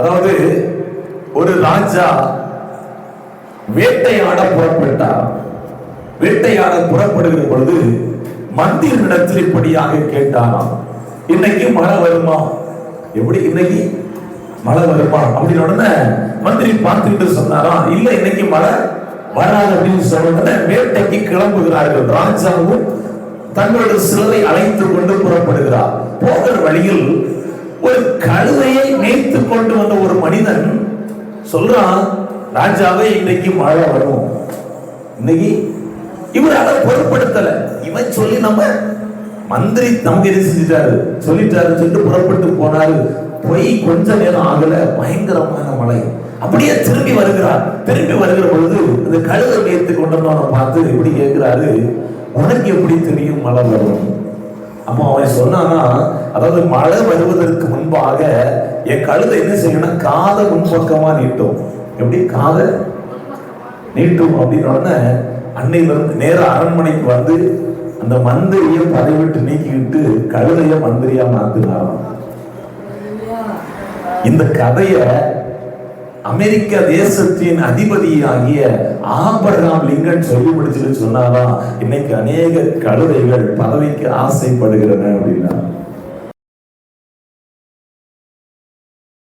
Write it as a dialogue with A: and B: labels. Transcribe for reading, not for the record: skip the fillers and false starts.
A: அதாவது ஒரு ராஜா வேட்டையாட புறப்பட்டார். வேட்டையாட புறப்படுகிற பொழுது மந்திரியிடத்தில் இப்படியாக கேட்டாராம், இன்னைக்கு மழை வருமா? எப்படி இன்னைக்கு மழை வருமா அப்படின்னு உடனே மந்திரி பார்த்துட்டு சொன்னாராம், இல்ல இன்னைக்கு மழை வராது அப்படின்னு சொன்ன வேட்டைக்கு கிளம்புகிறார்கள். ராஜாவும் தங்களோட சிலரை அழைத்துக் கொண்டு புறப்படுகிறார். போகிற வழியில் ஒரு கழுதையை மேய்த்து கொண்டு வந்த ஒரு மனிதன் சொல்றான், ராஜாவே இன்னைக்கு மழை வரும். இன்னைக்கு இவர் அதை பொருட்படுத்தல. இவன் சொல்லி நம்ம மந்திரி நமக்கு செஞ்சிட்டாரு சொல்லிட்டாரு சொல்லிட்டு புறப்பட்டு போனாரு. போய் கொஞ்ச நேரம் ஆகல, பயங்கரமான மழை. அப்படியே திரும்பி வருகிறார். திரும்பி வருகிற பொழுது அந்த கழுதை மேய்த்து கொண்டு வந்தவனை பார்த்து எப்படி கேட்கிறாரு, உனக்கு எப்படி தெரியும் மழை வரும்? அப்போ அவன் சொன்னானா, அதாவது மழை வருவதற்கு முன்பாக என் கழுதை என்ன செய்யணும், காதை முன்பக்கமா நீட்டும். எப்படி காதை நீட்டும் அப்படின்னு உடனே அன்னையில இருந்து நேர அரண்மனைக்கு வந்து அந்த மந்திரியை பதவிட்டு நீக்கிவிட்டு கழுதைய மந்திரியா மாத்தினாராம். இந்த கதைய அமெரிக்க தேசத்தின் அதிபதியாகிய ஆபிரகாம் லிங்கன் சொல்லி முடிச்சுட்டு சொன்னாதான் இன்னைக்கு அநேக கழுதைகள் பதவிக்கு ஆசைப்படுகிறன அப்படின்னா.